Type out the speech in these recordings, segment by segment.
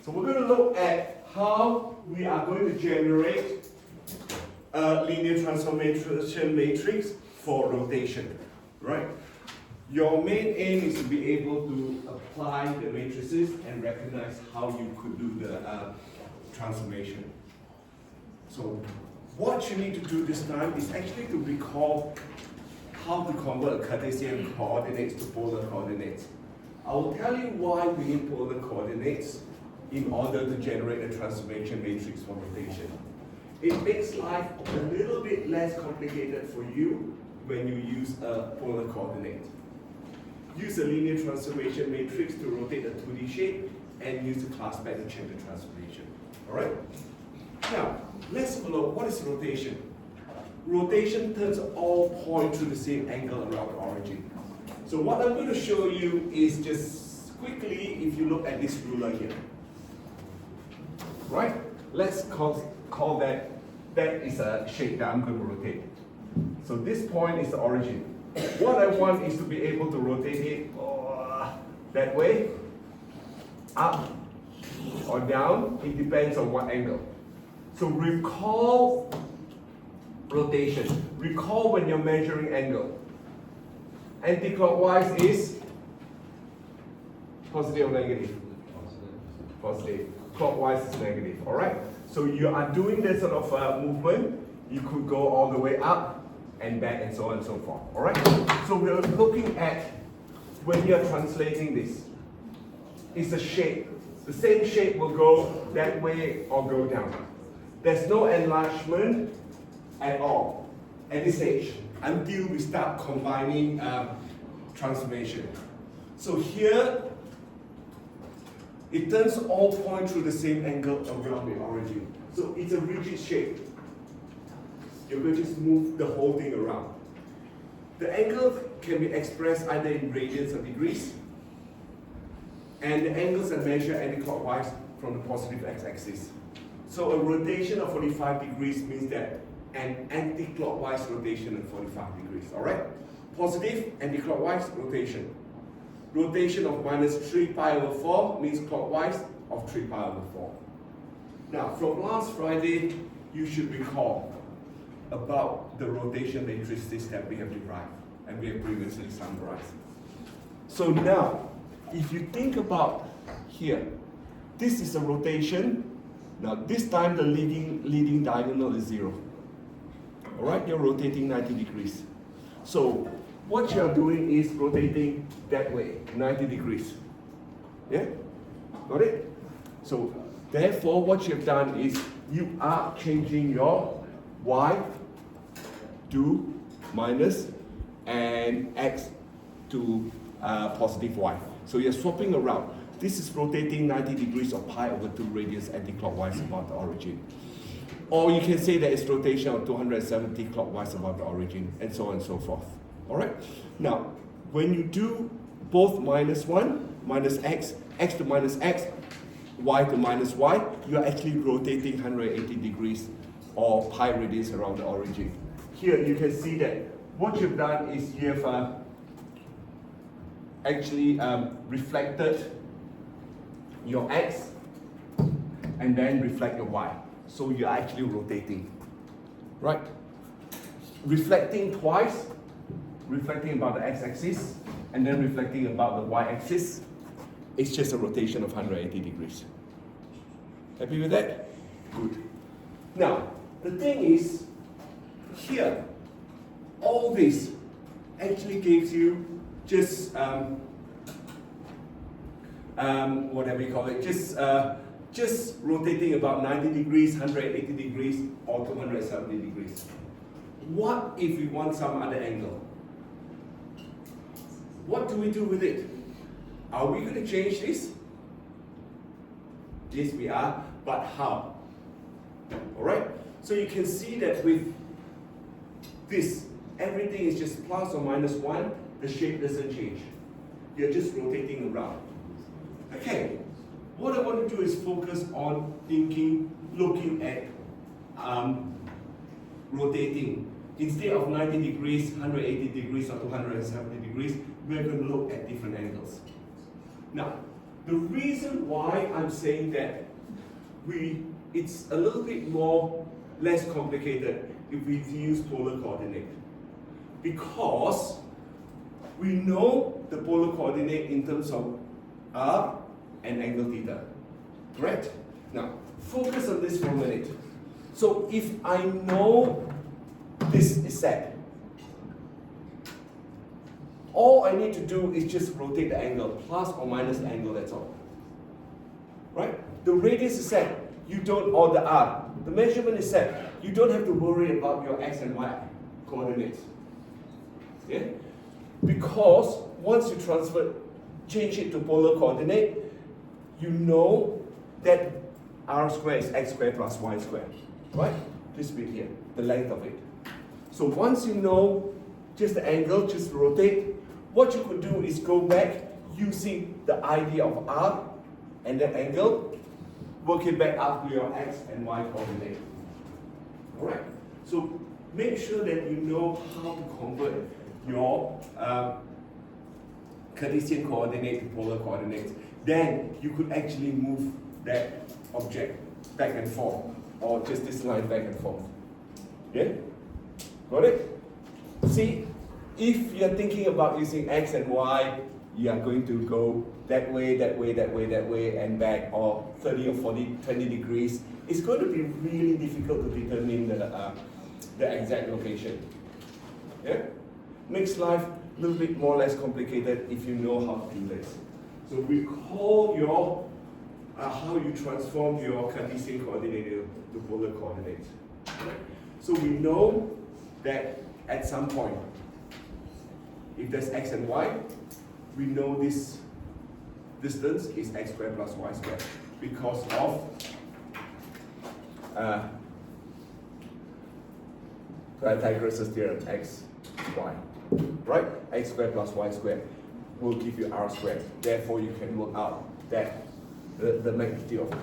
So we're going to look at how we are going to generate a linear transformation matrix for rotation, right? Your main aim is to be able to apply the matrices and recognize how you could do the transformation. So what you need to do this time is actually to recall how to convert Cartesian coordinates to polar coordinates. I will tell you why we need polar coordinates in order to generate a transformation matrix for rotation. It makes life a little bit less complicated for you when you use a polar coordinate. Use a linear transformation matrix to rotate a 2D shape and use the class pad to check the transformation. Alright? Now, let's have a look. What is rotation? Rotation turns all points through the same angle around the origin. So what I'm going to show you is just quickly, if you look at this ruler here. Right? Let's call that is a shape that I'm going to rotate. So this point is the origin. What I want is to be able to rotate it that way, up or down. It depends on what angle. So recall rotation. Recall when you're measuring angle. Anti-clockwise is positive or negative? Positive. Clockwise is negative. Alright? So you are doing this sort of movement. You could go all the way up and back and so on and so forth. Alright? So we're looking at when you're translating this. It's a shape. The same shape will go that way or go down. There's no enlargement at all at this stage until we start combining transformation. So here, it turns all points through the same angle around the origin. So it's a rigid shape. You're going to just move the whole thing around. The angle can be expressed either in radians or degrees, and the angles are measured anti-clockwise from the positive x-axis. So a rotation of 45 degrees means that an anti-clockwise rotation of 45 degrees, alright? Positive anti-clockwise rotation. Rotation of minus 3 pi over 4 means clockwise of 3 pi over 4. Now, from last Friday, you should recall about the rotation matrices that we have derived and we have previously summarized. So now, if you think about here, this is a rotation. Now this time the leading diagonal is 0. Alright, you're rotating 90 degrees. So what you're doing is rotating that way, 90 degrees. Yeah? Got it? So therefore what you've done is you are changing your y to minus and x to positive y. So you're swapping around. This is rotating 90 degrees of pi over 2 radians anti-clockwise about the origin. Or you can say that it's rotation of 270 clockwise about the origin, and so on and so forth. Alright? Now, when you do both minus 1, minus x, x to minus x, y to minus y, you are actually rotating 180 degrees or pi radians around the origin. Here you can see that what you've done is you have actually reflected your x and then reflect your y. So you're actually rotating, right? Reflecting twice, reflecting about the x-axis and then reflecting about the y-axis. It's just a rotation of 180 degrees. Happy with that? Good. Now, the thing is, here, all this actually gives you just whatever you call it, just rotating about 90 degrees, 180 degrees, or 270 degrees. What if we want some other angle? What do we do with it? Are we going to change this? Yes, we are, but how? Alright? So you can see that with this, everything is just plus or minus 1, the shape doesn't change. You're just rotating around. Okay, what I want to do is focus on looking at rotating. Instead of 90 degrees, 180 degrees, or 270 degrees, we're going to look at different angles. Now, The reason why I'm saying that it's a little bit less complicated if we use polar coordinate. Because we know the polar coordinate in terms of r and angle theta. Correct? Now, focus on this for a minute. So if I know this is set, all I need to do is just rotate the angle, plus or minus the angle, that's all. Right? The radius is set, you don't, or the r, the measurement is set, you don't have to worry about your x and y coordinates. Yeah? Because once you change it to polar coordinate, you know that r squared is x squared plus y squared. Right? This bit here, the length of it. So once you know just the angle, just rotate, what you could do is go back using the idea of r and the angle, work it back up to your x and y coordinate. Alright? So make sure that you know how to convert your Cartesian coordinate to polar coordinates. Then you could actually move that object back and forth, or just this line back and forth. Yeah? Got it? See, if you're thinking about using x and y, you are going to go that way, that way, that way, that way, and back, or 30 or 40, 20 degrees. It's going to be really difficult to determine the exact location. Yeah? Makes life a little bit more or less complicated if you know how to do this. So recall your how you transform your Cartesian coordinate to polar coordinates. So we know that at some point, if there's x and y, we know this distance is x squared plus y squared because of Pythagoras' theorem, x, y. Right? X squared plus y squared will give you r squared. Therefore, you can work out that the magnitude of p.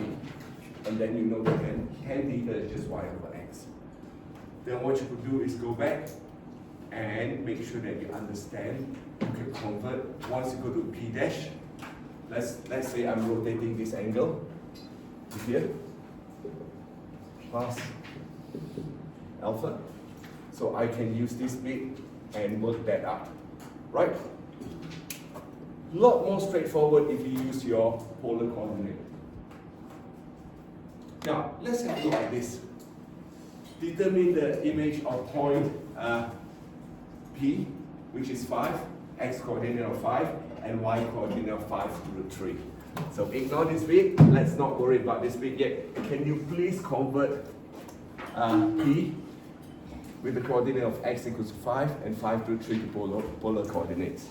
And then you know that tan theta is just y over x. Then what you could do is go back and make sure that you understand, you can convert, once you go to p dash, let's say I'm rotating this angle to here, plus alpha. So I can use this bit and work that out, right? A lot more straightforward if you use your polar coordinate. Now, let's have a look at this. Determine the image of point P, which is 5, x coordinate of 5, and y coordinate of 5 root 3. So ignore this bit, let's not worry about this bit yet. Can you please convert P with the coordinate of x equals 5 and 5 root 3 to polar coordinates?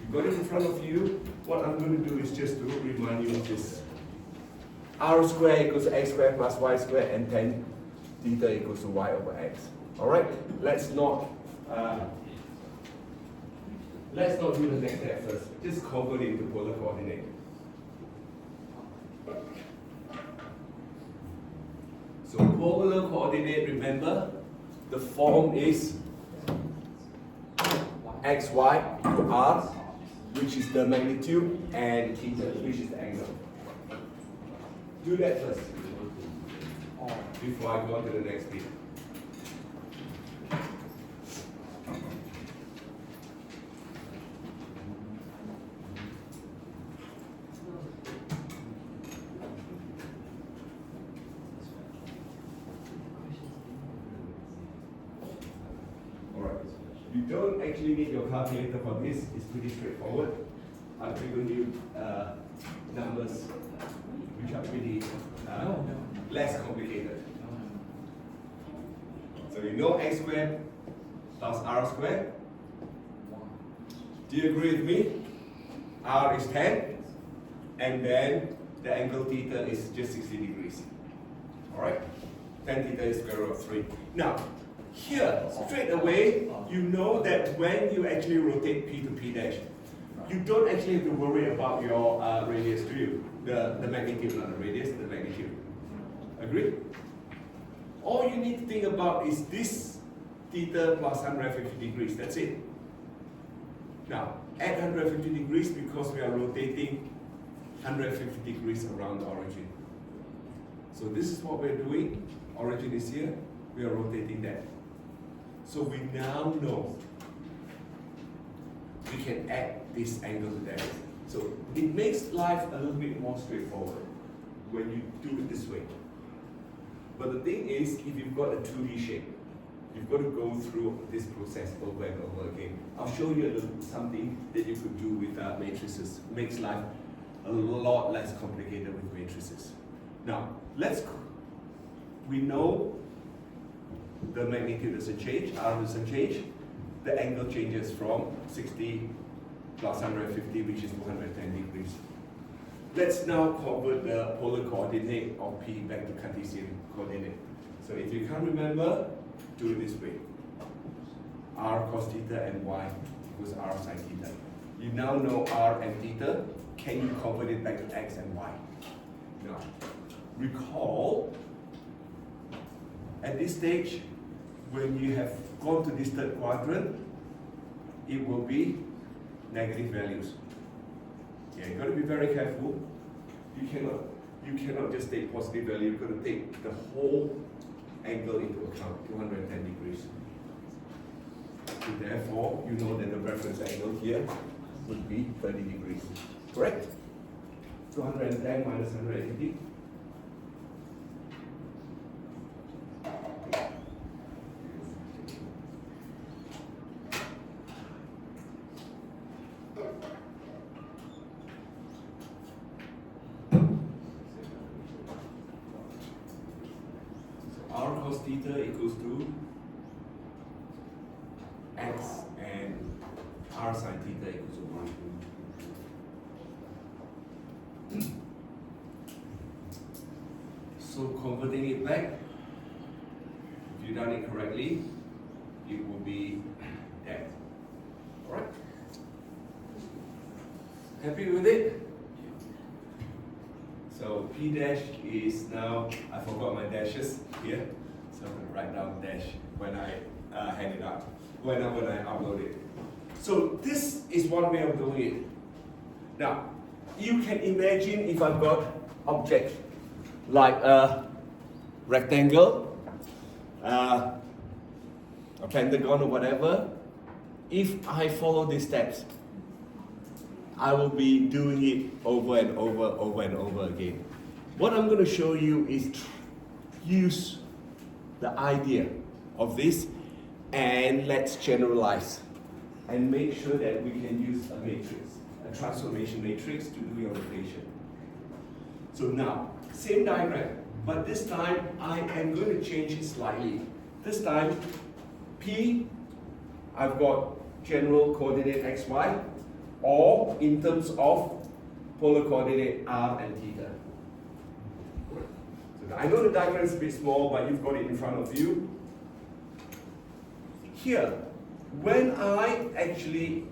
You got it in front of you. What I'm going to do is just to remind you of this. R squared equals x squared plus y squared, and tan theta equals to y over x. Alright, let's not do the next step first. Just convert it into polar coordinate. So polar coordinate, remember, the form is x, y to r, which is the magnitude, and theta, which is the angle. Do that first, before I go on to the next bit. You don't actually need your calculator for this, it's pretty straightforward. I've given you numbers which are pretty less complicated. So you know x squared plus r squared. Do you agree with me? R is 10, and then the angle theta is just 60 degrees. Alright? Tan theta is square root of 3. Now, here, straight away, you know that when you actually rotate P to P dash, you don't actually have to worry about your radius, do you? The magnitude, not the radius, the magnitude. Agree? All you need to think about is this theta plus 150 degrees, that's it. Now, at 150 degrees because we are rotating 150 degrees around the origin. So this is what we're doing. Origin is here, we are rotating that. So we now know we can add this angle to that. So it makes life a little bit more straightforward when you do it this way. But the thing is, if you've got a 2D shape, you've got to go through this process over and over again. I'll show you a little something that you could do with matrices. Makes life a lot less complicated with matrices. Now, we know the magnitude doesn't change, R doesn't change. The angle changes from 60 plus 150, which is 210 degrees. Let's now convert the polar coordinate of P back to Cartesian coordinate. So if you can't remember, do it this way. R cos theta and Y equals R sin theta. You now know R and theta. Can you convert it back to X and Y? Now, recall, at this stage, when you have gone to this third quadrant, it will be negative values. Yeah, you've got to be very careful. You cannot just take positive value. You've got to take the whole angle into account, 210 degrees. So therefore, you know that the reference angle here would be 30 degrees. Correct? 210 minus 180. R cos theta equals to X and R sin theta equals to Y. So converting it back, if you've done it correctly, it will be that. Alright? Happy with it? So P dash is now, I forgot my dashes here, so I'm going to write down dash when I hand it out, when I upload it. So this is one way of doing it. Now, you can imagine if I've got objects like a rectangle, a pentagon or whatever. If I follow these steps, I will be doing it over and over again. What I'm going to show you is use the idea of this and let's generalize and make sure that we can use a matrix, a transformation matrix to do your rotation. So now, same diagram, but this time I am going to change it slightly. This time, P, I've got general coordinate x, y, or in terms of polar coordinate r and theta. So I know the diagram is a bit small, but you've got it in front of you. Here, when I actually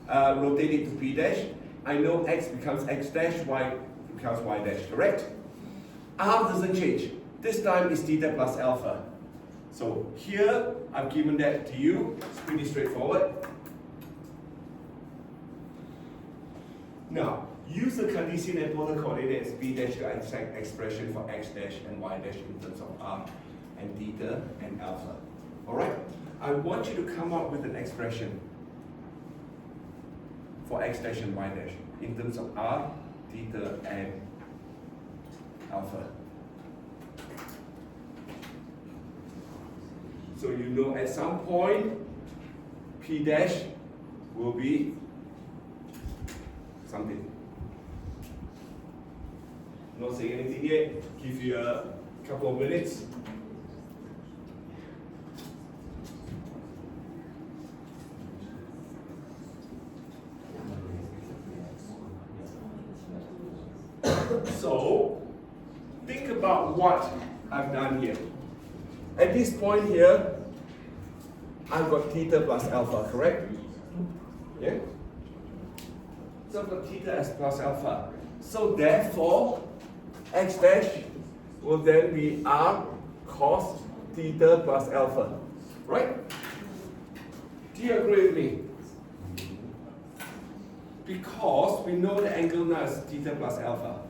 rotate it to P dash, I know x becomes x dash, y becomes y dash, correct? R doesn't change. This time is theta plus alpha. So here, I've given that to you. It's pretty straightforward. Now, use the Cartesian and polar coordinates P dash to exact expression for x dash and y dash in terms of r and theta and alpha. Alright? I want you to come up with an expression for x dash and y dash in terms of r, theta and alpha. So you know at some point P dash will be something. Not saying anything yet, give you a couple of minutes. So, think about what I've done here. At this point here, I've got theta plus alpha, correct? Yeah? So I've got theta as plus alpha. So therefore, x dash will then be r cos theta plus alpha. Right? Do you agree with me? Because we know the angle now is theta plus alpha.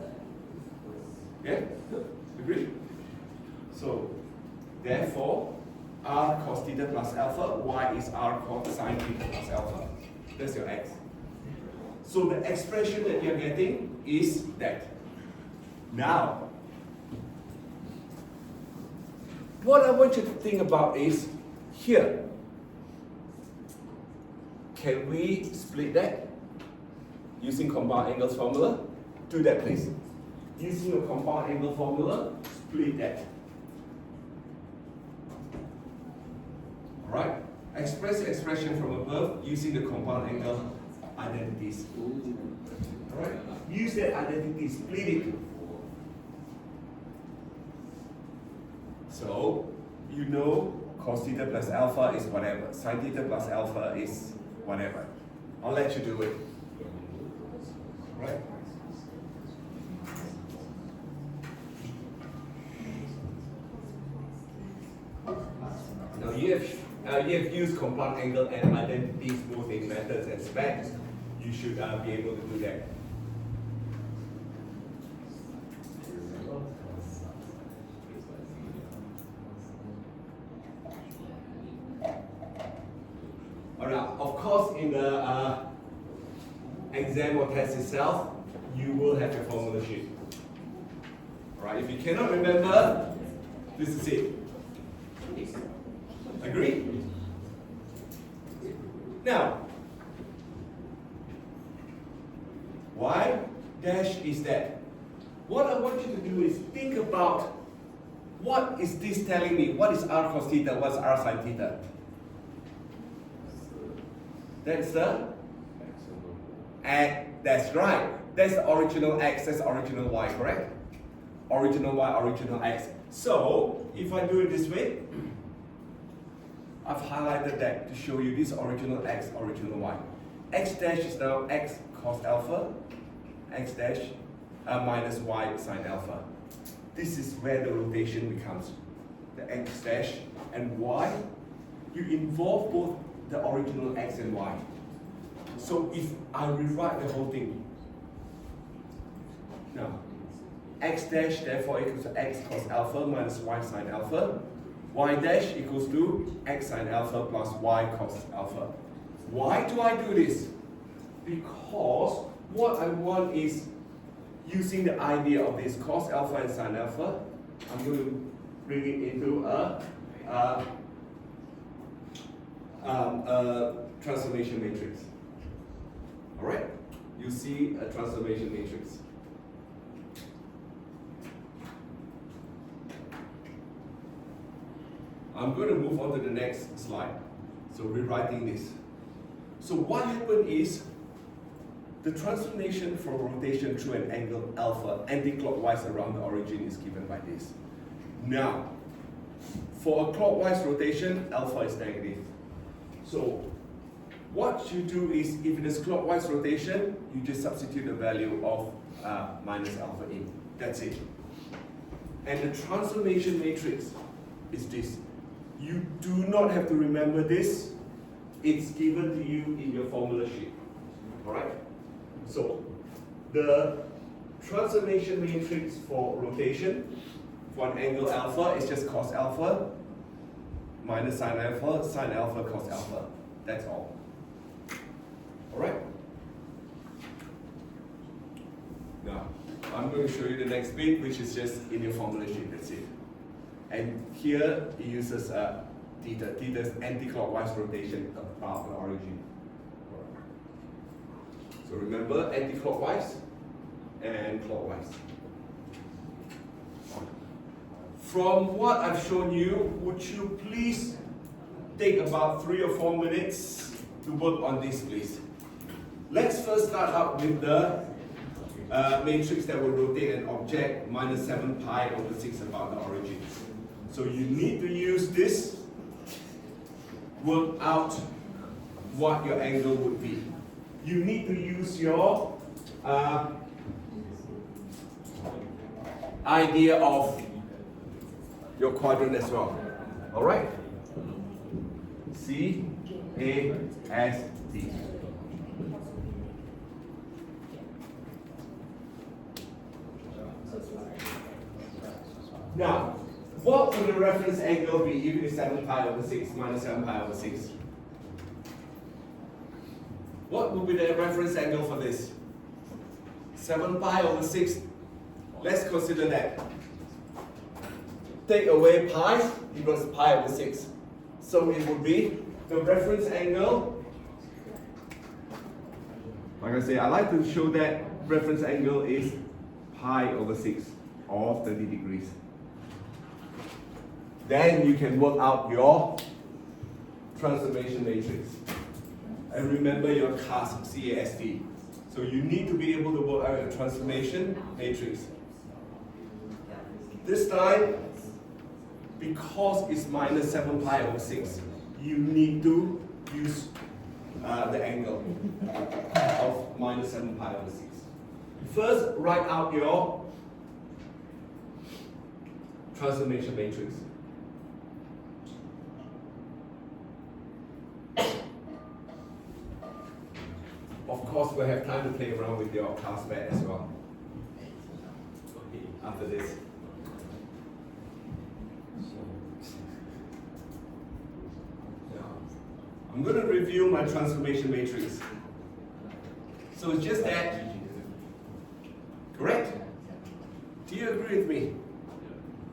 Yeah? Agree? So, therefore, r cos theta plus alpha, y is r cos sine theta plus alpha. That's your x. So the expression that you're getting is that. Now, what I want you to think about is here. Can we split that using compound angles formula? Do that, please. Using a compound angle formula, split that. Alright? Express the expression from above using the compound angle identities. Alright? Use that identity, split it. So, you know cos theta plus alpha is whatever. Sin theta plus alpha is whatever. I'll let you do it. Right? Now you have used compound angle and identity smoothing methods and specs. You should be able to do that. Alright, of course in the exam or test itself, you will have your formula sheet. Alright, if you cannot remember, this is it. Agree? Now, y dash is that. What I want you to do is think about what is this telling me? What is r cos theta? What's r sin theta? That's the x. That's right. That's the original x, that's the original y, correct? Original y, original x. So, if I do it this way, I've highlighted that to show you this original x, original y. X dash is now x cos alpha, x dash minus y sin alpha. This is where the rotation becomes the x dash and y. You involve both the original x and y. So if I rewrite the whole thing, now x dash therefore equals to x cos alpha minus y sin alpha. Y dash equals to x sin alpha plus y cos alpha. Why do I do this? Because what I want is using the idea of this cos alpha and sin alpha, I'm going to bring it into a transformation matrix. Alright? You see a transformation matrix. I'm going to move on to the next slide. So rewriting this. So what happened is the transformation from rotation through an angle alpha anti-clockwise around the origin is given by this. Now, for a clockwise rotation, alpha is negative. So what you do is, if it is clockwise rotation, you just substitute the value of minus alpha in. That's it. And the transformation matrix is this. You do not have to remember this. It's given to you in your formula sheet. Alright? So, the transformation matrix for rotation for an angle alpha is just cos alpha minus sin alpha, cos alpha. That's all. Alright? Now, I'm going to show you the next bit, which is just in your formula sheet. That's it. And here it uses theta. Theta is anti-clockwise rotation above the origin. So remember, anti-clockwise and clockwise. From what I've shown you, would you please take about 3 or 4 minutes to work on this, please? Let's first start out with the matrix that will rotate an object minus 7 pi over 6 about the origin. So you need to use this, work out what your angle would be. You need to use your idea of your quadrant as well. Alright? C, A, S, D. Now, what would the reference angle be if it is 7 pi over 6 minus 7 pi over 6? What would be the reference angle for this? 7 pi over 6. Let's consider that. Take away pi equals pi over 6. So it would be the reference angle. Like I say, I like to show that reference angle is pi over 6 or 30 degrees. Then you can work out your transformation matrix. And remember your CAST, C-A-S-T. So you need to be able to work out your transformation matrix. This time, because it's minus 7 pi over 6, you need to use the angle of minus 7 pi over 6. First, write out your transformation matrix. Of course, we'll have time to play around with your class mat as well after this. I'm going to review my transformation matrix. So it's just that, correct? Do you agree with me?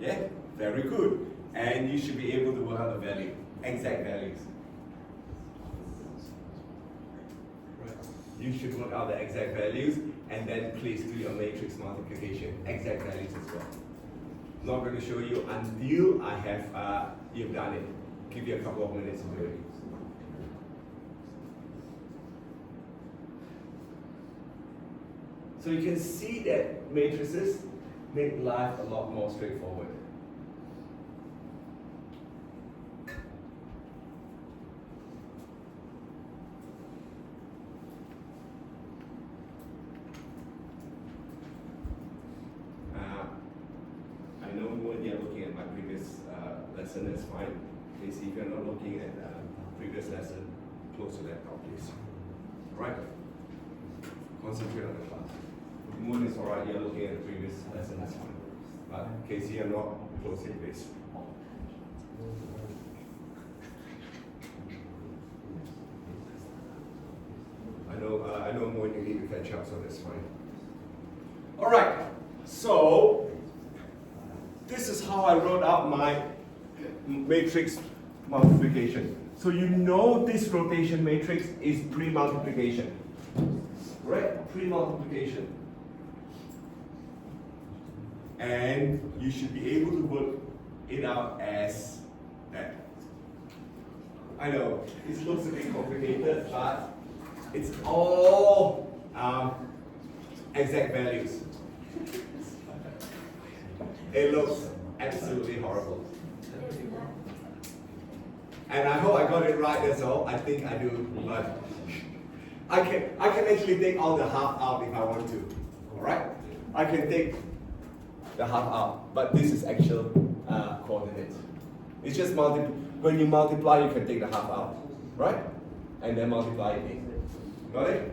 Yeah? Very good. And you should be able to work out the value, exact values. You should work out the exact values and then please do your matrix multiplication, exact values as well. I'm not going to show you until I have you've done it. Give you a couple of minutes to do it. So you can see that matrices make life a lot more straightforward. I know when you're looking at my previous lesson, that's fine. Please, if you're not looking at previous lesson, close to laptop, please. Right? Concentrate on the class. Moon is alright, you're looking at the previous lesson, that's fine. But Casey, you're not closing, please. I know Moon, you need to catch up, so that's fine. Alright, so this is how I wrote out my matrix multiplication. So you know this rotation matrix is pre-multiplication. Right? Pre-multiplication. And you should be able to work it out as that. I know, it looks a bit complicated, but it's all exact values. It looks absolutely horrible. And I hope I got it right, that's all. I think I do, but I can actually take all the half out if I want to. Alright? I can take the half out, but this is actual coordinates. It's just when you multiply, you can take the half out, right? And then multiply it in. Got it?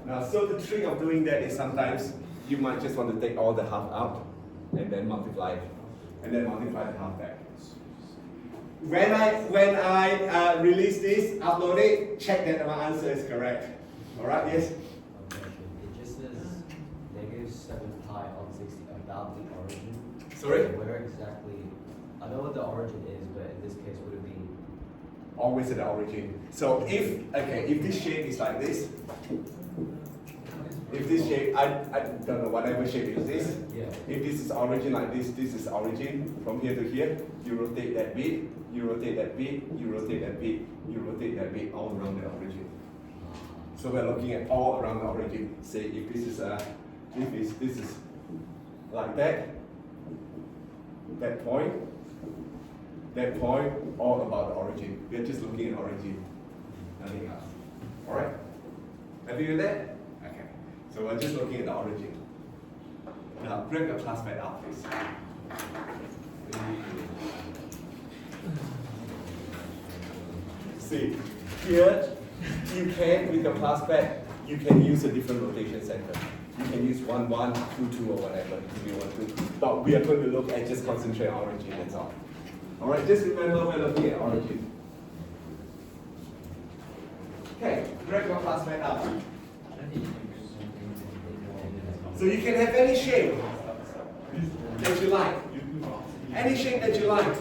Now, so the trick of doing that is sometimes you might just want to take all the half out and then multiply it, and then multiply the half back. When I release this, upload it, check that my answer is correct. Alright, yes? Okay, it just says -7 pi on 60 about the origin. Sorry? Where exactly, I know what the origin is, but in this case, would it be? Always at the origin. So if this shape is like this, if this shape, I don't know, whatever shape is this, Yeah. if this is origin like this is origin, from here to here, you rotate that bit, you rotate that bit, you rotate that bit, you rotate that bit all around the origin. So we're looking at all around the origin. Say if this is this is like that point, all about the origin. We're just looking at origin, nothing else. Alright? Have you done that? Okay. So we're just looking at the origin. Now bring your class back up, please. See, here you can, with your class pad, you can use a different rotation center. You can use 1, 1, 2, 2 or whatever if you want to. But we are going to look at just concentrate origin, that's all. Alright, just remember we're looking at origin. Okay, drag your classmate up. So you can have any shape that you like. Any shape that you like.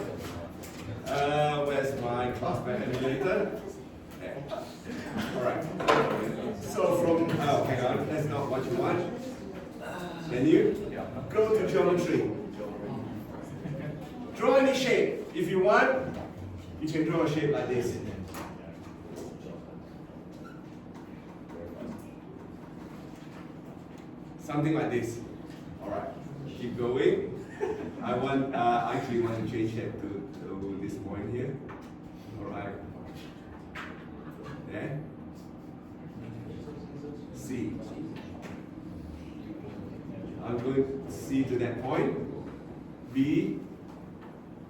Where's my classmate emulator? Alright. So from, oh, hang on, that's not what you want. Then you go to geometry. Draw any shape. If you want, you can draw a shape like this. Something like this. Alright. Keep going. I actually want to change it to this point here. Alright. There. C. I'm going C to that point. B.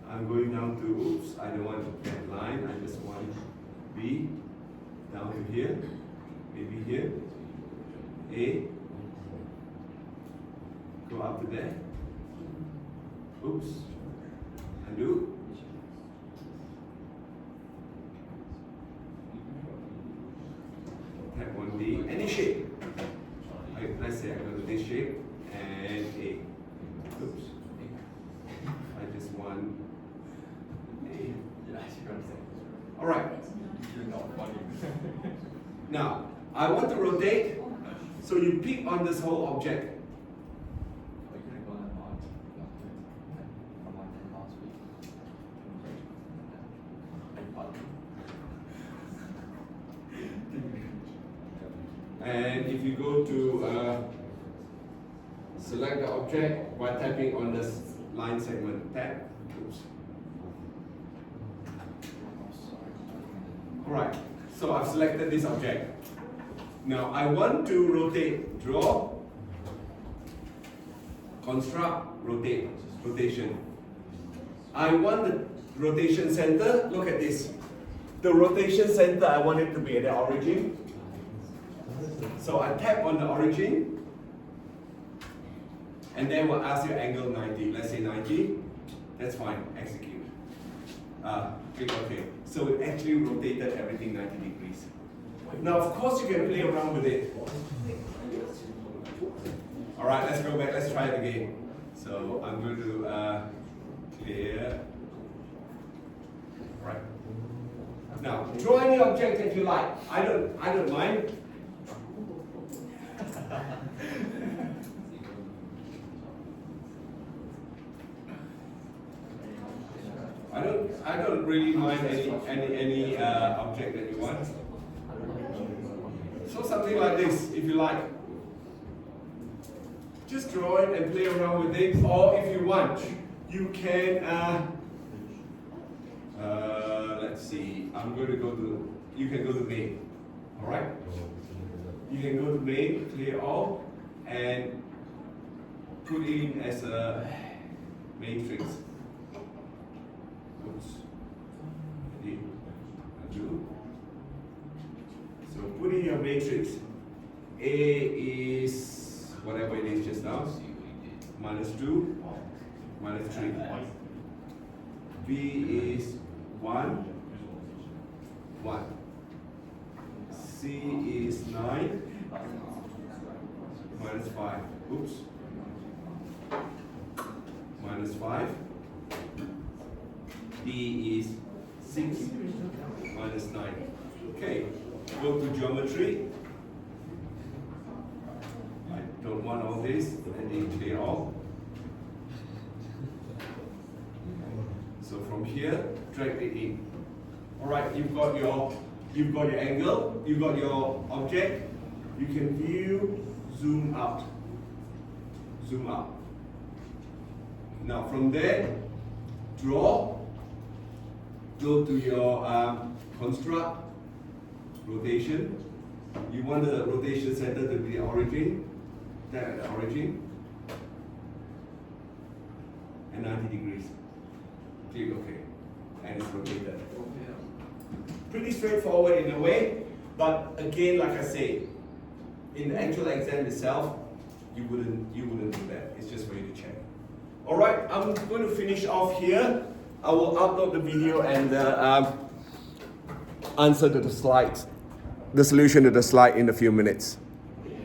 I'm going down to, oops, I don't want that line, I just want B. Down to here. Maybe here. A. Go up to there. Oops. Undo. Tap 1D. Any shape. Let's say I go to this shape and A. Oops. I just want A. Alright. Now, I want to rotate, so you pick on this whole object. And if you go to select the object by tapping on this line segment, tap. Oops. Alright, so I've selected this object. Now I want to rotate, draw, construct, rotate, rotation. I want the rotation center, look at this. The rotation center, I want it to be at the origin. So I tap on the origin, and then we'll ask you angle 90. Let's say 90. That's fine. Execute. Click OK. So it actually rotated everything 90 degrees. Now, of course, you can play around with it. All right, let's go back. Let's try it again. So I'm going to clear. Right. Now, draw any object that you like. I don't mind. I don't really mind any object that you want. So something like this, if you like. Just draw it and play around with it, or if you want, you can. Let's see. I'm going to go to. You can go to main. All right. You can go to main, clear all, and put in as a matrix. Oops. Undo. So put in your matrix. A is whatever it is just now. -2, -3. B is 1, 1. C is 9, -5. Oops. -5. D is 6, -9. Okay, go to geometry. I don't want all this, and then clear all. So from here, drag it in. All right, you've got your angle, you've got your object. You can view, zoom out, zoom out. Now from there, draw. Go to your construct, rotation. You want the rotation center to be the origin, that at the origin, and 90 degrees. Click OK, and it's rotated. Pretty straightforward in a way, but again, like I say, in the actual exam itself, you wouldn't do that. It's just for you to check. All right, I'm going to finish off here. I will upload the video and answer to the slides, the solution to the slide in a few minutes.